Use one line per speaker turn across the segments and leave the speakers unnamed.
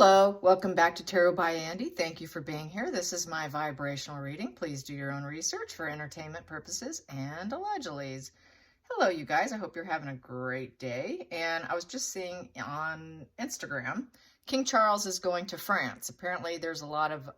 Hello, welcome back to Tarot by Andy. Thank you for being here. This is my vibrational reading. Please do your own research for entertainment purposes and allegedly. Hello, you guys. I hope you're having a great day. And I was just seeing on Instagram, King Charles is going to France. Apparently, there's a lot of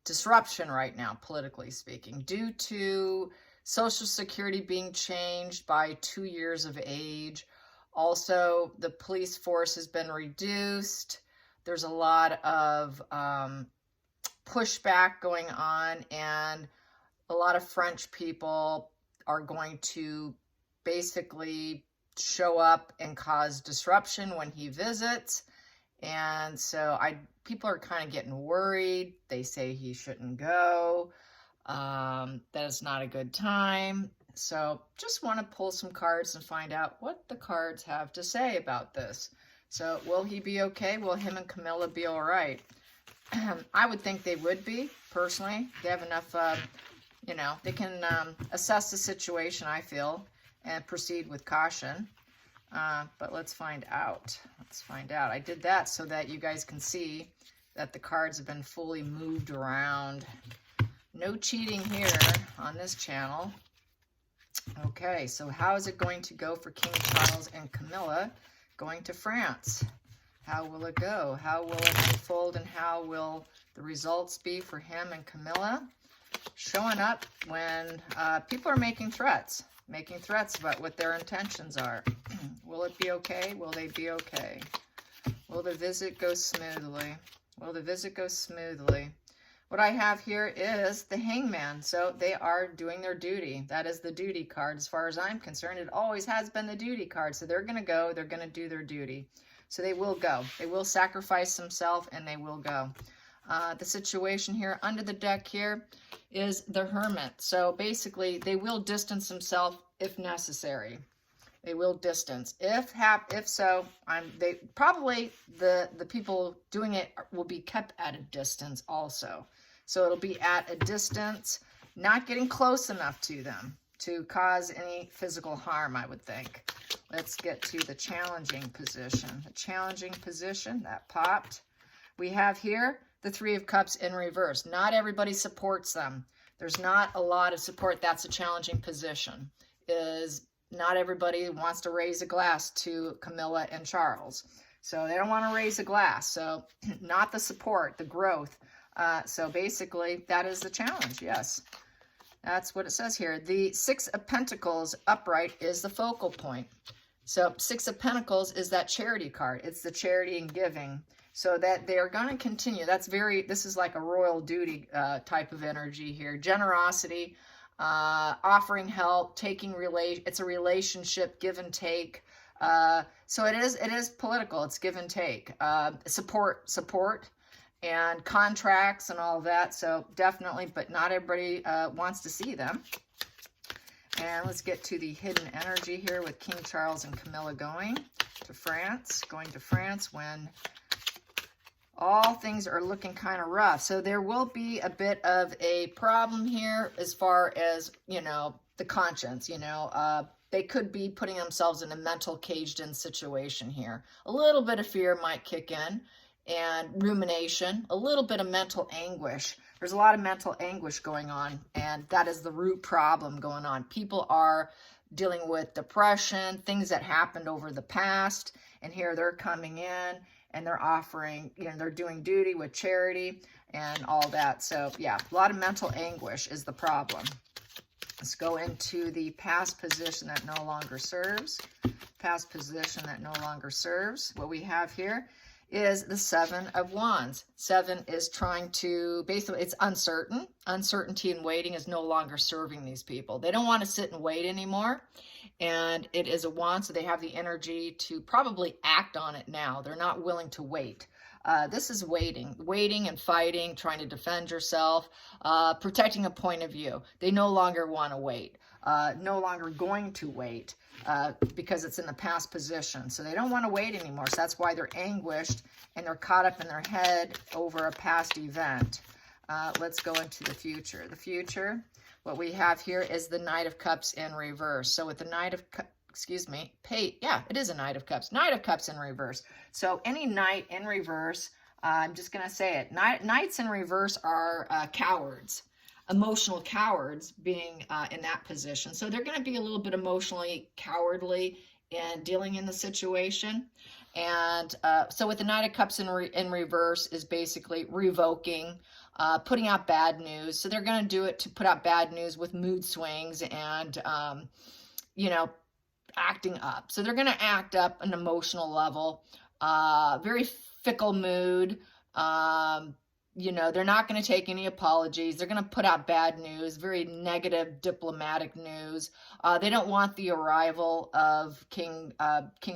disruption right now, politically speaking, due to Social Security being changed by 2 years of age. Also, the police force has been reduced. There's a lot of pushback going on, and a lot of French people are going to basically show up and cause disruption when he visits. And so people are kind of getting worried. They say he shouldn't go, that it's not a good time. So just want to pull some cards and find out what the cards have to say about this. So will he be okay? Will him and Camilla be all right? I would think they would be, personally. They have enough, they can assess the situation, I feel, and proceed with caution. But let's find out. Let's find out. I did that so that you guys can see that the cards have been fully moved around. No cheating here on this channel. Okay, so how is it going to go for King Charles and Camilla going to France? How will it go? How will it unfold, and how will the results be for him and Camilla? Showing up when people are making threats about what their intentions are. Will it be okay? Will they be okay? Will the visit go smoothly? Will the visit go smoothly? What I have here is the Hangman. So they are doing their duty. That is the duty card. As far as I'm concerned, it always has been the duty card. So they're going to go. They're going to do their duty. So they will go. They will sacrifice themselves, and they will go. The situation here under the deck here is the Hermit. So basically, they will distance themselves if necessary. They will distance. If so, the people doing it will be kept at a distance also. So it'll be at a distance, not getting close enough to them to cause any physical harm, I would think. Let's get to the challenging position. The challenging position that popped. We have here the Three of Cups in reverse. Not everybody supports them. There's not a lot of support. That's a challenging position. Not everybody wants to raise a glass to Camilla and Charles. So they don't want to raise a glass. So not the support, the growth. So basically, that is the challenge, yes. That's what it says here. The Six of Pentacles upright is the focal point. So Six of Pentacles is that charity card. It's the charity and giving. So that they're going to continue. This is like a royal duty type of energy here. Generosity. Offering help, it's a relationship, give and take. So it is political, it's give and take. Support and contracts and all that. So definitely, but not everybody wants to see them. And let's get to the hidden energy here with King Charles and Camilla going to France when all things are looking kind of rough. So there will be a bit of a problem here as far as, the conscience, they could be putting themselves in a mental caged-in situation here. A little bit of fear might kick in, and rumination, a little bit of mental anguish. There's a lot of mental anguish going on, and that is the root problem going on. People are dealing with depression, things that happened over the past, and here they're coming in, and they're offering, they're doing duty with charity and all that. So yeah, a lot of mental anguish is the problem. Let's go into the past position that no longer serves. Past position that no longer serves. What we have here is the Seven of Wands. Seven is trying to, basically, it's uncertain. Uncertainty and waiting is no longer serving these people. They don't want to sit and wait anymore. And it is a wand, so they have the energy to probably act on it now. They're not willing to wait. This is waiting and fighting, trying to defend yourself, protecting a point of view. They no longer want to wait, no longer going to wait because it's in the past position. So they don't want to wait anymore. So that's why they're anguished and they're caught up in their head over a past event. Let's go into the future. The future, what we have here is the Knight of Cups in reverse. So with the Knight of excuse me, yeah, it is a Knight of Cups. Knight of Cups in reverse. So any Knight in reverse, I'm just going to say it. Knights in reverse are cowards, emotional cowards being in that position. So they're going to be a little bit emotionally cowardly in dealing in the situation. And so with the Knight of Cups in reverse is basically revoking, putting out bad news. So they're going to do it to put out bad news with mood swings and, you know, acting up. So they're going to act up an emotional level, very fickle mood. You know, they're not going to take any apologies. They're going to put out bad news, very negative diplomatic news. They don't want the arrival of King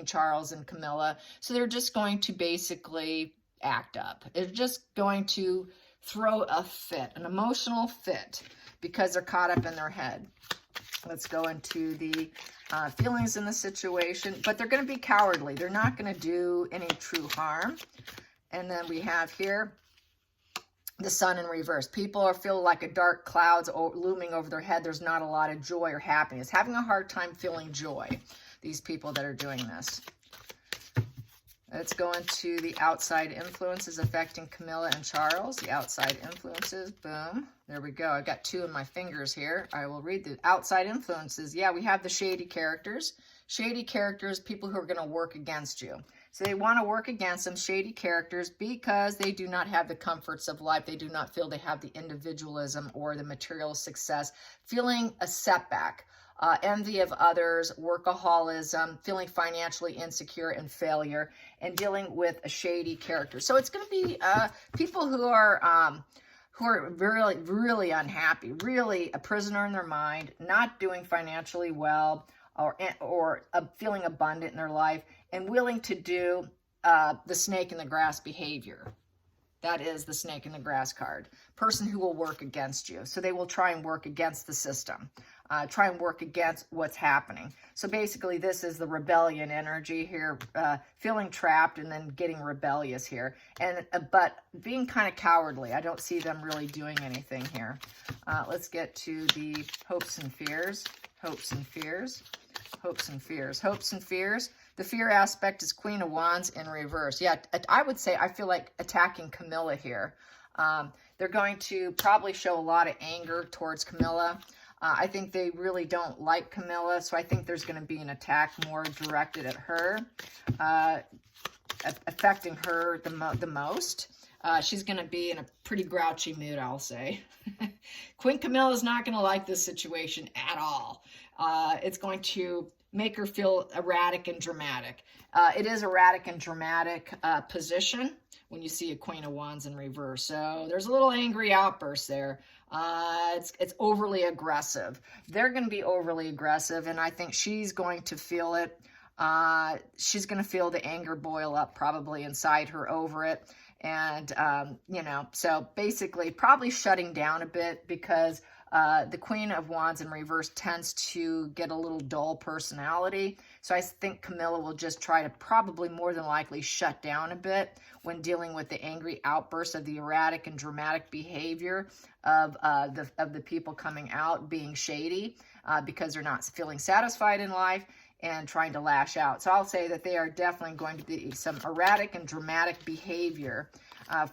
Charles and Camilla. So they're just going to basically act up. They're just going to throw a fit, an emotional fit, because they're caught up in their head. Let's go into the feelings in the situation, but they're going to be cowardly. They're not going to do any true harm. And then we have here the Sun in reverse. People are feeling like a dark clouds looming over their head. There's not a lot of joy or happiness. Having a hard time feeling joy, these people that are doing this. Let's go into the outside influences affecting Camilla and Charles. The outside influences, boom. There we go. I've got two in my fingers here. I will read the outside influences. Yeah, we have the shady characters. Shady characters, people who are going to work against you. So they want to work against them, shady characters, because they do not have the comforts of life. They do not feel they have the individualism or the material success, feeling a setback. Envy of others, workaholism, feeling financially insecure and failure, and dealing with a shady character. So it's going to be people who are really, really unhappy, really a prisoner in their mind, not doing financially well, or feeling abundant in their life, and willing to do the snake in the grass behavior. That is the snake in the grass card. Person who will work against you. So they will try and work against the system. Try and work against what's happening. So basically this is the rebellion energy here, feeling trapped and then getting rebellious here. And but being kind of cowardly. I don't see them really doing anything here. Let's get to the hopes and fears. Hopes and fears. Hopes and fears. Hopes and fears. The fear aspect is Queen of Wands in reverse. Yeah, I would say I feel like attacking Camilla here. They're going to probably show a lot of anger towards Camilla. I think they really don't like Camilla, so I think there's going to be an attack more directed at her, affecting her the most. She's going to be in a pretty grouchy mood, I'll say. Queen Camilla is not going to like this situation at all. It's going to make her feel erratic and dramatic. It is erratic and dramatic position when you see a Queen of Wands in reverse. So there's a little angry outburst there. It's overly aggressive. They're going to be overly aggressive, and I think she's going to feel it. She's going to feel the anger boil up probably inside her over it. And, you know, so basically probably shutting down a bit, because the Queen of Wands in reverse tends to get a little dull personality. So I think Camilla will just try to probably more than likely shut down a bit when dealing with the angry outbursts of the erratic and dramatic behavior of the people coming out being shady, because they're not feeling satisfied in life and trying to lash out. So I'll say that they are definitely going to be some erratic and dramatic behavior.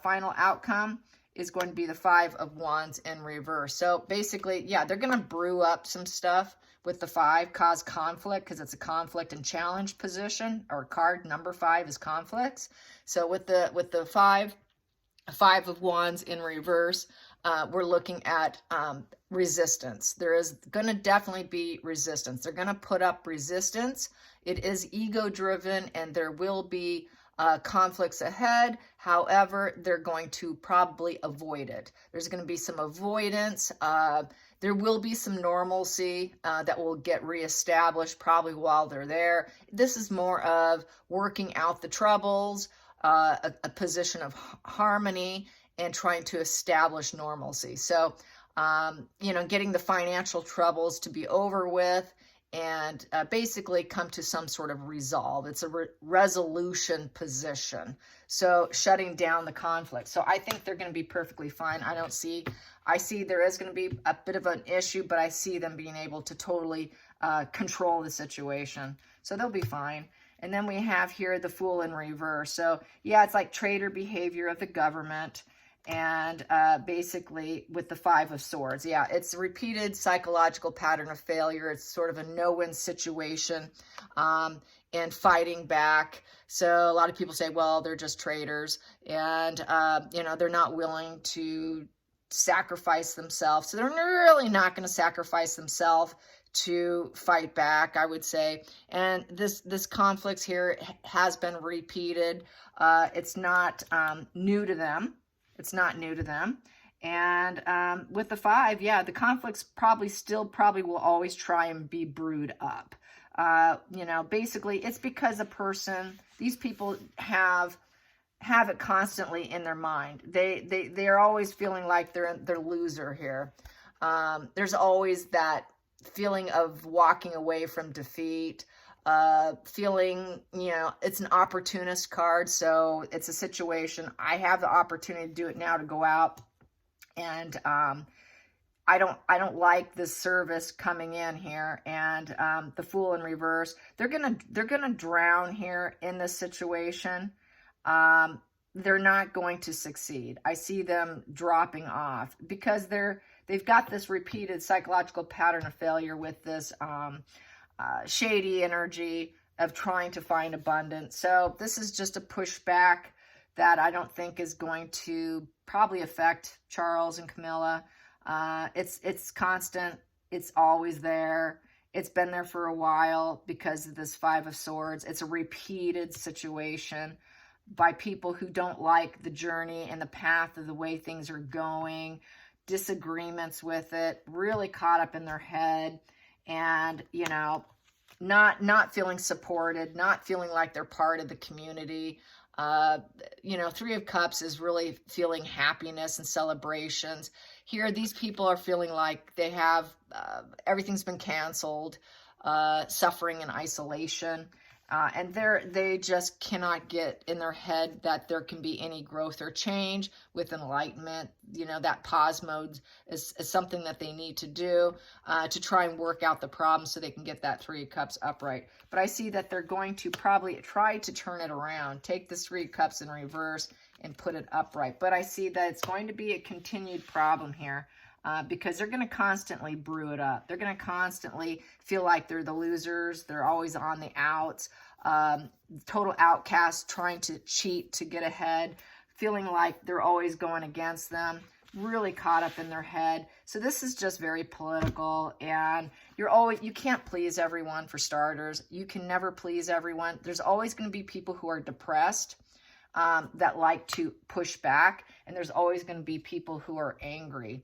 Final outcome is going to be the Five of Wands in reverse. So basically, yeah, they're going to brew up some stuff with the 5, cause conflict, because it's a conflict and challenge position, or card number 5 is conflicts. So with the five of Wands in reverse, we're looking at resistance. There is going to definitely be resistance. They're going to put up resistance. It is ego-driven, and there will be conflicts ahead. However, they're going to probably avoid it. There's going to be some avoidance. There will be some normalcy that will get reestablished probably while they're there. This is more of working out the troubles, a position of harmony, and trying to establish normalcy. So, you know, getting the financial troubles to be over with, and basically come to some sort of resolve. It's a resolution position. So shutting down the conflict. So I think they're going to be perfectly fine. I see there is going to be a bit of an issue, but I see them being able to totally control the situation. So they'll be fine. And then we have here the Fool in reverse. So yeah, it's like traitor behavior of the government. And basically with the Five of Swords. Yeah, it's a repeated psychological pattern of failure. It's sort of a no-win situation and fighting back. So a lot of people say, well, they're just traitors. And, you know, they're not willing to sacrifice themselves. So they're really not going to sacrifice themselves to fight back, I would say. And this conflict here has been repeated. It's not new to them. It's not new to them. And with the Five, yeah, the conflicts probably will always try and be brewed up. You know, basically it's because these people have it constantly in their mind. They're always feeling like they're loser here. There's always that feeling of walking away from defeat, feeling, you know, it's an opportunist card. So it's a situation. I have the opportunity to do it now, to go out. And, I don't like this service coming in here. And, the Fool in reverse, they're going to drown here in this situation. They're not going to succeed. I see them dropping off because they've got this repeated psychological pattern of failure with this, shady energy of trying to find abundance. So this is just a pushback that I don't think is going to probably affect Charles and Camilla. It's constant. It's always there. It's been there for a while because of this Five of Swords. It's a repeated situation by people who don't like the journey and the path of the way things are going, disagreements with it, really caught up in their head, and, you know, not feeling supported, not feeling like they're part of the community. You know, Three of Cups is really feeling happiness and celebrations. Here, these people are feeling like they have, everything's been canceled, suffering in isolation. And they just cannot get in their head that there can be any growth or change with enlightenment. You know, that pause mode is something that they need to do to try and work out the problem so they can get that Three of Cups upright. But I see that they're going to probably try to turn it around, take this Three of Cups in reverse and put it upright. But I see that it's going to be a continued problem here. Because they're going to constantly brew it up. They're going to constantly feel like they're the losers. They're always on the outs. Total outcasts, trying to cheat to get ahead. Feeling like they're always going against them. Really caught up in their head. So this is just very political. And you can't please everyone, for starters. You can never please everyone. There's always going to be people who are depressed. That like to push back, and there's always going to be people who are angry.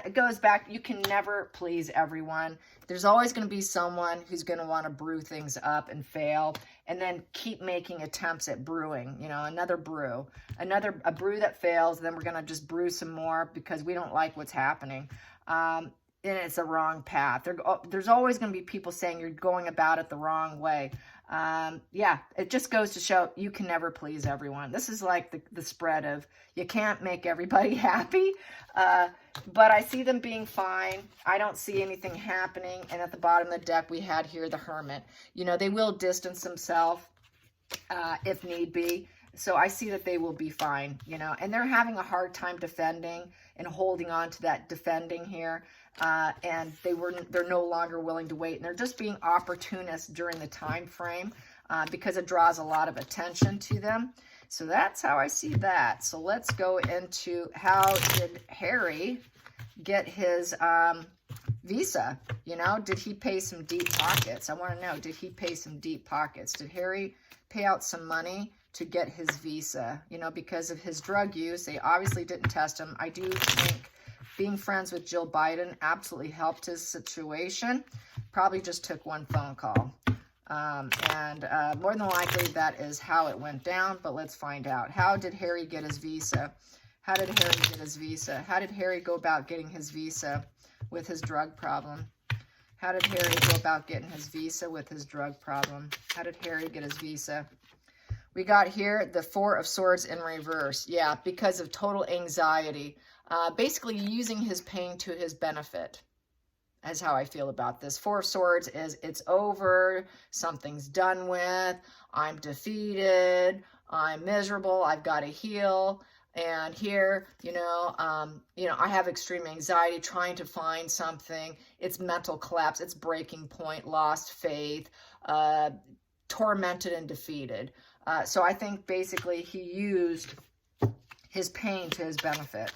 It goes back, you can never please everyone. There's always going to be someone who's going to want to brew things up and fail, and then keep making attempts at brewing, you know, a brew that fails, then we're going to just brew some more because we don't like what's happening. And it's a wrong path. There's always going to be people saying you're going about it the wrong way. Yeah, it just goes to show you can never please everyone. This is like the spread of you can't make everybody happy. But I see them being fine. I don't see anything happening. And at the bottom of the deck, we had here the Hermit. You know, they will distance themselves if need be. So I see that they will be fine, you know, and they're having a hard time defending and holding on to that defending here. And they're no longer willing to wait. And they're just being opportunists during the time frame because it draws a lot of attention to them. So that's how I see that. So let's go into how did Harry get his visa? You know, did he pay some deep pockets? I want to know, did he pay some deep pockets? Did Harry pay out some money to get his visa? You know, because of his drug use, they obviously didn't test him. I do think being friends with Jill Biden absolutely helped his situation. Probably just took one phone call. More than likely that is how it went down, but let's find out. How did Harry get his visa? How did Harry get his visa? How did Harry go about getting his visa with his drug problem? How did Harry go about getting his visa with his drug problem? How did Harry get his visa? We got here the Four of Swords in reverse. Yeah, because of total anxiety. Basically using his pain to his benefit. That's how I feel about this. Four of Swords is it's over, something's done with, I'm defeated, I'm miserable, I've got to heal. And here, I have extreme anxiety trying to find something. It's mental collapse, it's breaking point, lost faith, tormented and defeated. So I think basically he used his pain to his benefit.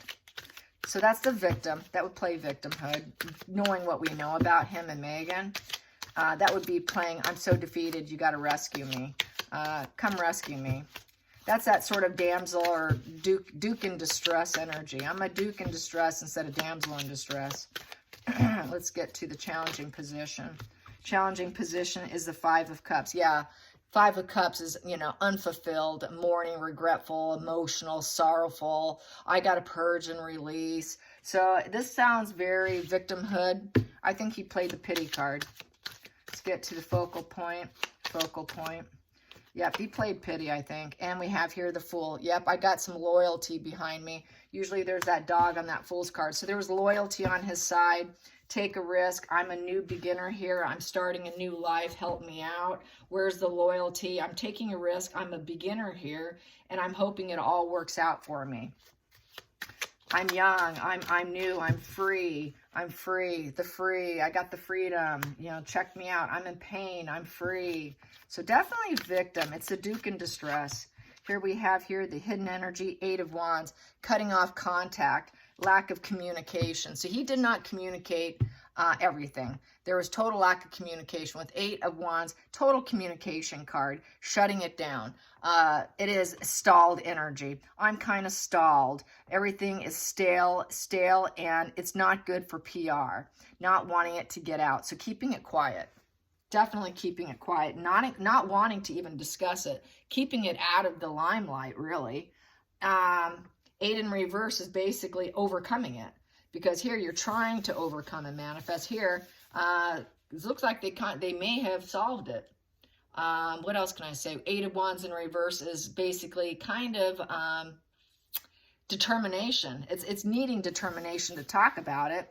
So that's the victim. That would play victimhood, knowing what we know about him and Megan. That would be playing, I'm so defeated, you got to rescue me. Come rescue me. That's that sort of damsel or duke in distress energy. I'm a duke in distress instead of damsel in distress. Let's get to the challenging position. Challenging position is the Five of Cups. Yeah, Five of Cups is, unfulfilled, mourning, regretful, emotional, sorrowful. I got to purge and release. So this sounds very victimhood. I think he played the pity card. Let's get to the focal point. Focal point. Yep, he played pity, I think. And we have here the Fool. Yep, I got some loyalty behind me. Usually there's that dog on that Fool's card. So there was loyalty on his side. Take a risk. I'm a new beginner here. I'm starting a new life. Help me out. Where's the loyalty? I'm taking a risk. I'm a beginner here, and I'm hoping it all works out for me. I'm young. I'm new. I'm free. I'm free. The free. I got the freedom. Check me out. I'm in pain. I'm free. So definitely victim. It's a Duke in distress. Here we have here the hidden energy, Eight of Wands, cutting off contact, lack of communication. So he did not communicate everything. There was total lack of communication with Eight of Wands, total communication card, shutting it down. It is stalled energy. I'm kind of stalled. Everything is stale, and it's not good for PR. Not wanting it to get out. So keeping it quiet. Definitely keeping it quiet. Not wanting to even discuss it. Keeping it out of the limelight, really. Eight in reverse is basically overcoming it. Because here you're trying to overcome and manifest. Here, it looks like they may have solved it. What else can I say? Eight of Wands in reverse is basically kind of determination. It's needing determination to talk about it.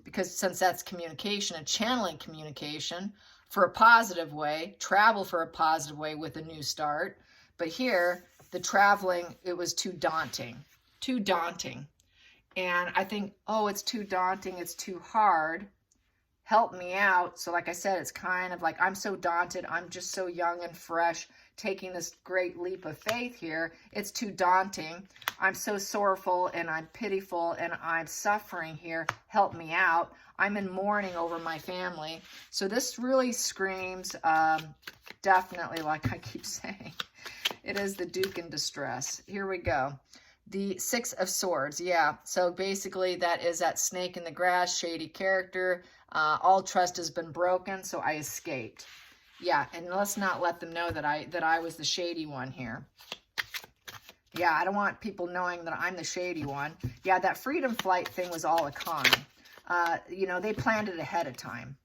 Because since that's communication and channeling communication for a positive way, travel for a positive way with a new start. But here, the traveling, it was too daunting. Too daunting. And I think, oh, it's too daunting. It's too hard. Help me out. So like I said, it's kind of like I'm so daunted. I'm just so young and fresh, taking this great leap of faith here. It's too daunting. I'm so sorrowful and I'm pitiful and I'm suffering here. Help me out. I'm in mourning over my family. So this really screams, definitely, like I keep saying, it is the Duke in distress. Here we go. The Six of Swords, yeah. So basically that is that snake in the grass, shady character. All trust has been broken, so I escaped. Yeah, and let's not let them know that I was the shady one here. Yeah, I don't want people knowing that I'm the shady one. Yeah, that freedom flight thing was all a con. They planned it ahead of time.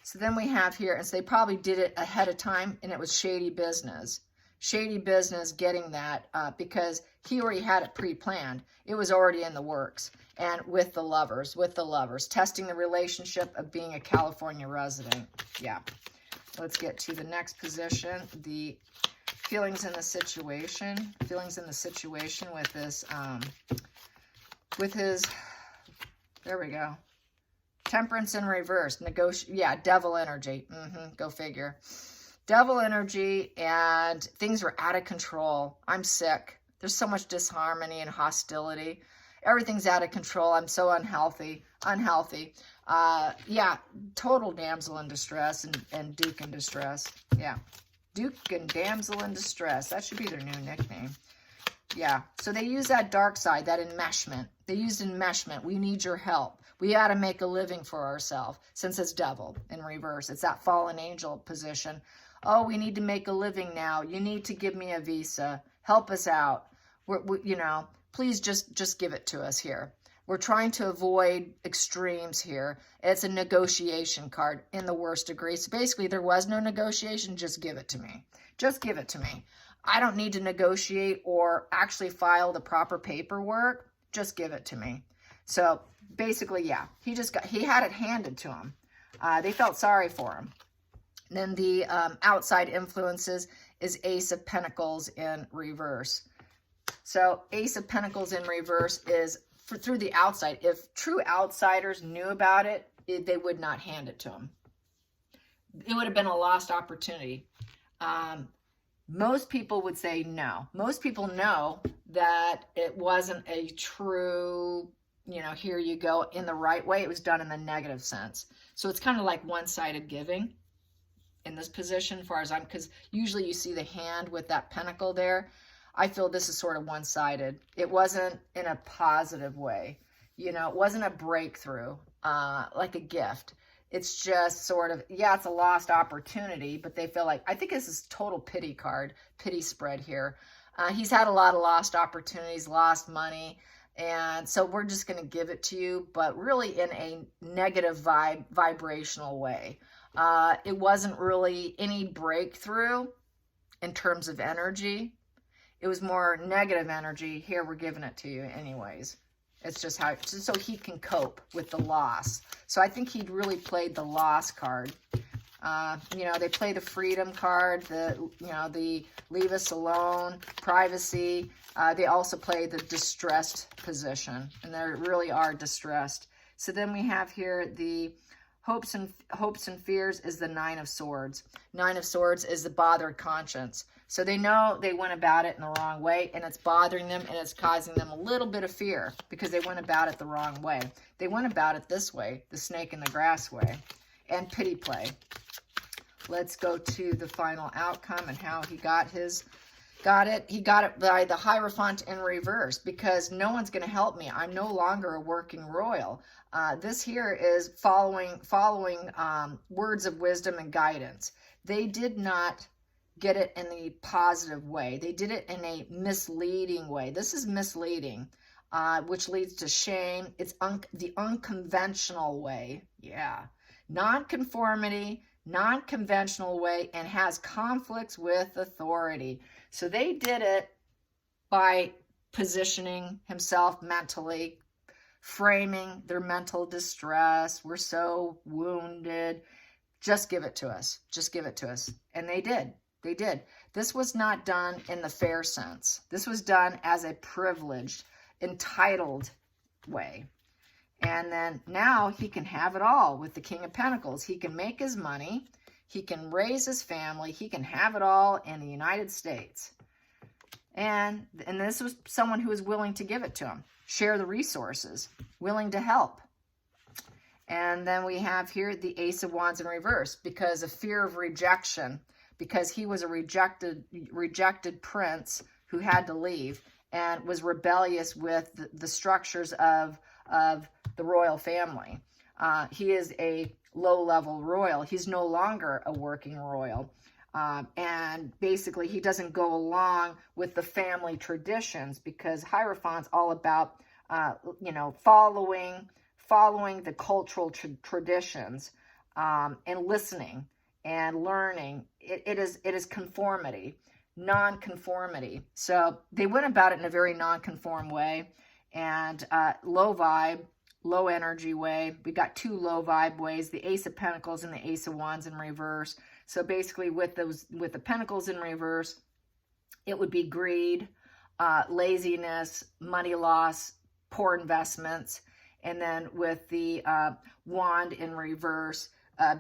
So then we have here, and so they probably did it ahead of time, and it was shady business. Shady business getting that because he already had it pre-planned. It was already in the works. And with the lovers, testing the relationship of being a California resident. Yeah. Let's get to the next position. The feelings in the situation. Feelings in the situation with this, with his, there we go. Temperance in reverse. Yeah, devil energy. Go figure. Devil energy, and things are out of control. I'm sick. There's so much disharmony and hostility. Everything's out of control. I'm so unhealthy. Yeah, total damsel in distress and Duke in distress. Yeah, Duke and damsel in distress. That should be their new nickname. Yeah, so they use that dark side, that enmeshment. They used enmeshment. We need your help. We got to make a living for ourselves. Since it's devil in reverse, it's that fallen angel position. Oh, we need to make a living now. You need to give me a visa. Help us out. Please just give it to us here. We're trying to avoid extremes here. It's a negotiation card in the worst degree. So basically, there was no negotiation. Just give it to me. Just give it to me. I don't need to negotiate or actually file the proper paperwork. Just give it to me. So basically, yeah, he had it handed to him. They felt sorry for him. Then the outside influences is Ace of Pentacles in reverse. So Ace of Pentacles in reverse is through the outside. If true outsiders knew about it, they would not hand it to him. It would have been a lost opportunity. Most people would say no. Most people know that it wasn't a true, here you go, in the right way. It was done in the negative sense. So it's kind of like one-sided giving in this position, as far as because usually you see the hand with that pentacle there. I feel this is sort of one-sided. It wasn't in a positive way. It wasn't a breakthrough, like a gift. It's just sort of, yeah, it's a lost opportunity, but they feel like, I think this is total pity card, pity spread here. He's had a lot of lost opportunities, lost money, and so we're just going to give it to you, but really in a negative vibrational way. It wasn't really any breakthrough in terms of energy. It was more negative energy. Here, we're giving it to you anyways. It's just so he can cope with the loss. So I think he'd really played the loss card. They play the freedom card, the leave us alone, privacy. They also play the distressed position, and they really are distressed. So then we have here the hopes and fears is the Nine of Swords. Nine of Swords is the bothered conscience. So they know they went about it in the wrong way, and it's bothering them, and it's causing them a little bit of fear because they went about it the wrong way. They went about it this way, the snake in the grass way, and pity play. Let's go to the final outcome and how he got it. He got it by the Hierophant in reverse, because no one's going to help me. I'm no longer a working royal. This here is following words of wisdom and guidance. They did not get it in the positive way. They did it in a misleading way. This is misleading, which leads to shame. It's the unconventional way. Yeah. Non-conformity, non-conventional way, and has conflicts with authority. So they did it by positioning himself mentally, framing their mental distress. We're so wounded. Just give it to us. Just give it to us. And they did. They did. This was not done in the fair sense. This was done as a privileged, entitled way. And then now he can have it all with the King of Pentacles. He can make his money. He can raise his family. He can have it all in the United States. And this was someone who was willing to give it to him. Share the resources. Willing to help. And then we have here the Ace of Wands in reverse, because of fear of rejection. Because he was a rejected prince who had to leave and was rebellious with the structures of the royal family. He is a low-level royal. He's no longer a working royal. And basically, he doesn't go along with the family traditions, because Hierophant's all about, following the cultural traditions and listening and learning. It is conformity, non-conformity. So they went about it in a very non-conform way, and low vibe, low energy way. We got two low vibe ways, the Ace of Pentacles and the Ace of Wands in reverse. So basically with the Pentacles in reverse, it would be greed, laziness, money loss, poor investments. And then with the Wand in reverse,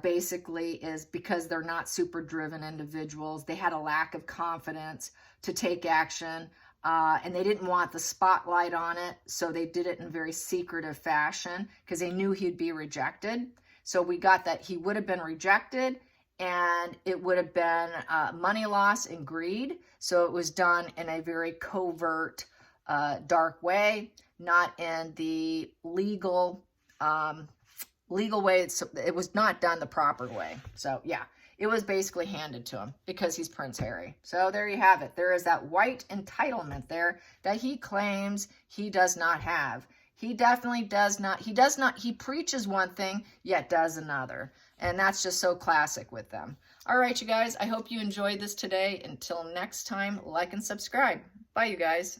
basically is because they're not super driven individuals. They had a lack of confidence to take action, and they didn't want the spotlight on it. So they did it in a very secretive fashion because they knew he'd be rejected. So we got that he would have been rejected, and it would have been money loss and greed. So it was done in a very covert, dark way, not in the legal way. It was not done the proper way. So yeah, it was basically handed to him because he's Prince Harry. So there you have it. There is that white entitlement there that he claims he does not have. He definitely does not. He preaches one thing, yet does another. And that's just so classic with them. All right, you guys, I hope you enjoyed this today. Until next time, like and subscribe. Bye, you guys.